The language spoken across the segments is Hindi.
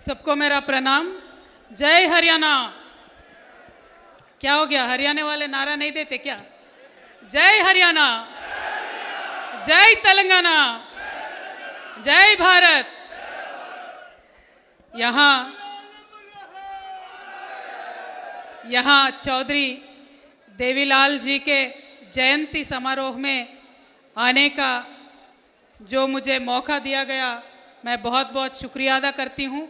सबको मेरा प्रणाम। जय हरियाणा। क्या हो गया, हरियाणा वाले नारा नहीं देते क्या? जय हरियाणा, जय तेलंगाना, जय भारत। यहाँ चौधरी देवीलाल जी के जयंती समारोह में आने का जो मुझे मौका दिया गया, मैं बहुत बहुत शुक्रिया अदा करती हूँ।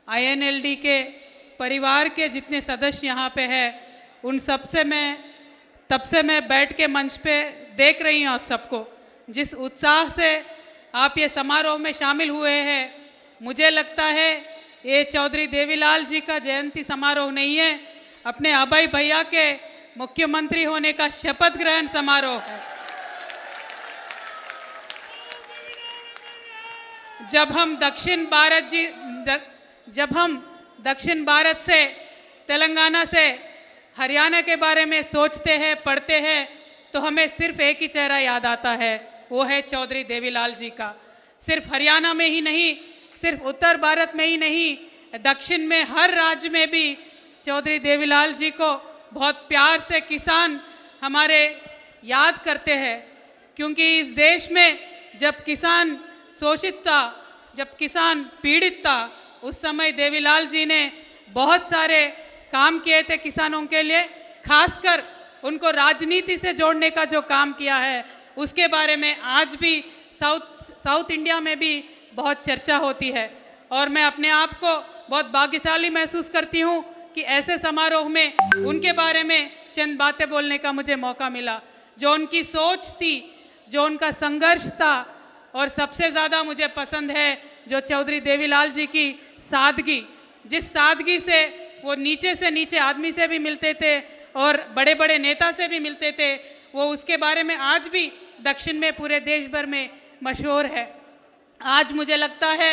INLD के परिवार के जितने सदस्य यहाँ पे हैं, उन सब से तब से मैं बैठ के मंच पे देख रही हूँ आप सबको, जिस उत्साह से आप ये समारोह में शामिल हुए हैं। मुझे लगता है ये चौधरी देवीलाल जी का जयंती समारोह नहीं है, अपने अभय भैया के मुख्यमंत्री होने का शपथ ग्रहण समारोह है। जब हम दक्षिण भारत से, तेलंगाना से हरियाणा के बारे में सोचते हैं, पढ़ते हैं, तो हमें सिर्फ एक ही चेहरा याद आता है, वो है चौधरी देवीलाल जी का। सिर्फ हरियाणा में ही नहीं, सिर्फ उत्तर भारत में ही नहीं, दक्षिण में हर राज्य में भी चौधरी देवीलाल जी को बहुत प्यार से किसान हमारे याद करते हैं। क्योंकि इस देश में जब किसान शोषित था, जब किसान पीड़ित था, उस समय देवीलाल जी ने बहुत सारे काम किए थे किसानों के लिए। खासकर उनको राजनीति से जोड़ने का जो काम किया है, उसके बारे में आज भी साउथ इंडिया में भी बहुत चर्चा होती है। और मैं अपने आप को बहुत भाग्यशाली महसूस करती हूँ कि ऐसे समारोह में उनके बारे में चंद बातें बोलने का मुझे मौका मिला। जो उनकी सोच थी, जो उनका संघर्ष था, और सबसे ज़्यादा मुझे पसंद है जो चौधरी देवीलाल जी की सादगी, जिस सादगी से वो नीचे से नीचे आदमी से भी मिलते थे और बड़े बड़े नेता से भी मिलते थे, वो उसके बारे में आज भी दक्षिण में पूरे देश भर में मशहूर है। आज मुझे लगता है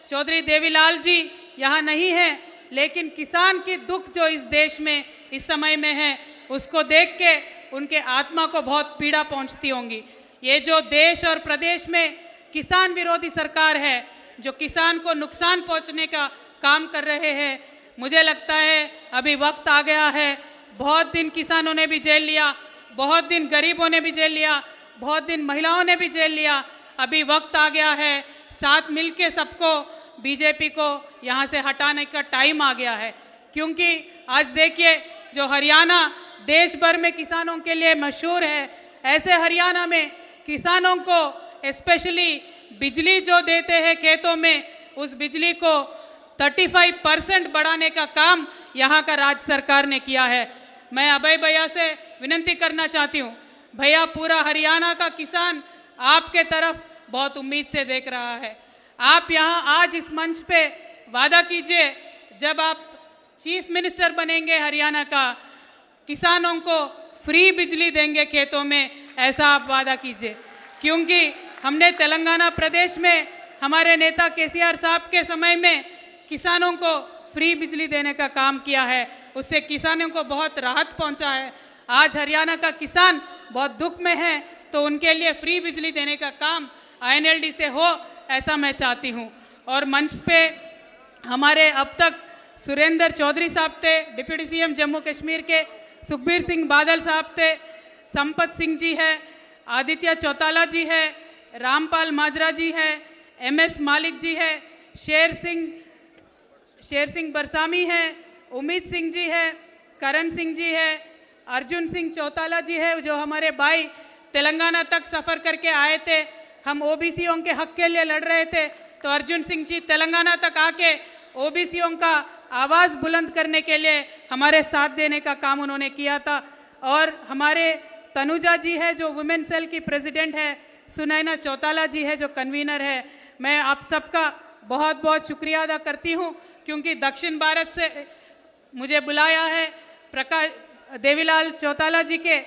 चौधरी देवीलाल जी यहाँ नहीं है, लेकिन किसान की दुख जो इस देश में इस समय में है, उसको देख के उनके आत्मा को बहुत पीड़ा पहुँचती होंगी। ये जो देश और प्रदेश में किसान विरोधी सरकार है, जो किसान को नुकसान पहुंचने का काम कर रहे हैं, मुझे लगता है अभी वक्त आ गया है। बहुत दिन किसानों ने भी जेल लिया, बहुत दिन गरीबों ने भी जेल लिया, बहुत दिन महिलाओं ने भी जेल लिया। अभी वक्त आ गया है, साथ मिलके सबको बीजेपी को यहाँ से हटाने का टाइम आ गया है। क्योंकि आज देखिए, जो हरियाणा देश भर में किसानों के लिए मशहूर है, ऐसे हरियाणा में किसानों को स्पेशली बिजली जो देते हैं खेतों में, उस बिजली को 35% बढ़ाने का काम यहाँ का राज्य सरकार ने किया है। मैं अभय भैया से विनती करना चाहती हूँ, भैया पूरा हरियाणा का किसान आपके तरफ बहुत उम्मीद से देख रहा है। आप यहाँ आज इस मंच पे वादा कीजिए, जब आप चीफ मिनिस्टर बनेंगे हरियाणा का, किसानों को फ्री बिजली देंगे खेतों में, ऐसा आप वादा कीजिए। क्योंकि हमने तेलंगाना प्रदेश में हमारे नेता KCR साहब के समय में किसानों को फ्री बिजली देने का काम किया है, उससे किसानों को बहुत राहत पहुंचा है। आज हरियाणा का किसान बहुत दुख में है, तो उनके लिए फ्री बिजली देने का काम INLD से हो, ऐसा मैं चाहती हूं। और मंच पे हमारे अब तक सुरेंद्र चौधरी साहब थे, डिप्टी CM जम्मू कश्मीर के, सुखबीर सिंह बादल साहब थे, संपत सिंह जी है, आदित्य चौटाला जी है, रामपाल माजरा जी है, MS मालिक जी है, शेर सिंह बरसामी है, उम्मीद सिंह जी है, करण सिंह जी है, अर्जुन सिंह चौटाला जी है, जो हमारे भाई तेलंगाना तक सफ़र करके आए थे। हम OBCों के हक के लिए लड़ रहे थे, तो अर्जुन सिंह जी तेलंगाना तक आके OBCों का आवाज़ बुलंद करने के लिए हमारे साथ देने का काम उन्होंने किया था। और हमारे तनुजा जी है, जो वुमेन सेल की प्रेसिडेंट है, सुनैना चौटाला जी है, जो कन्वीनर है। मैं आप सबका बहुत बहुत शुक्रिया अदा करती हूँ, क्योंकि दक्षिण भारत से मुझे बुलाया है। देवीलाल चौटाला जी के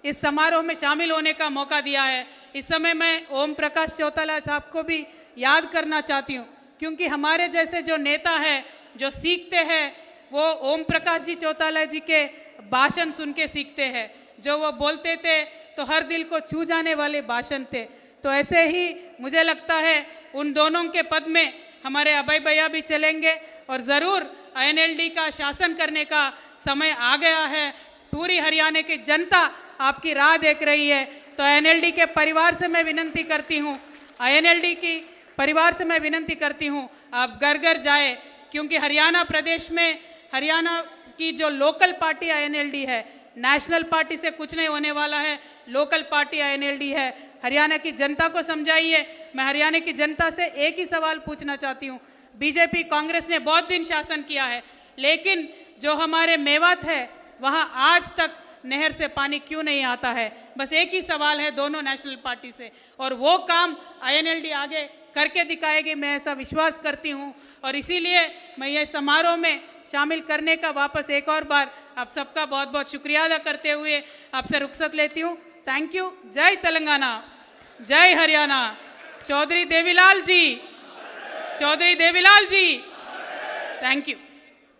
इस समारोह में शामिल होने का मौका दिया है। इस समय मैं ओम प्रकाश चौटाला साहब को भी याद करना चाहती हूँ, क्योंकि हमारे जैसे जो नेता है, जो सीखते हैं, वो ओम प्रकाश जी चौटाला जी के भाषण सुन के सीखते हैं। जो वो बोलते थे तो हर दिल को छू जाने वाले भाषण थे। तो ऐसे ही मुझे लगता है उन दोनों के पद में हमारे अभय भैया भी चलेंगे और ज़रूर आईएनएलडी का शासन करने का समय आ गया है। पूरी हरियाणा की जनता आपकी राह देख रही है। तो आईएनएलडी के परिवार से मैं विनती करती हूँ, आईएनएलडी की परिवार से मैं विनती करती हूँ, आप घर घर जाए, क्योंकि हरियाणा प्रदेश में हरियाणा की जो लोकल पार्टी आईएनएलडी है, नेशनल पार्टी से कुछ नहीं होने वाला है। लोकल पार्टी आईएनएलडी है। हरियाणा की जनता को समझाइए। मैं हरियाणा की जनता से एक ही सवाल पूछना चाहती हूँ, बीजेपी कांग्रेस ने बहुत दिन शासन किया है, लेकिन जो हमारे मेवात है वहाँ आज तक नहर से पानी क्यों नहीं आता है? बस एक ही सवाल है दोनों नेशनल पार्टी से, और वो काम आईएनएलडी आगे करके दिखाएगी, मैं ऐसा विश्वास करती हूँ। और इसीलिए मैं ये समारोह में शामिल करने का वापस एक और बार आप सबका बहुत बहुत शुक्रिया अदा करते हुए आपसे रुखसत लेती हूँ। Thank you. जय तेलंगाना, जय हरियाणा। Chaudhary Devilal ji, Chaudhary Devilal ji, thank you.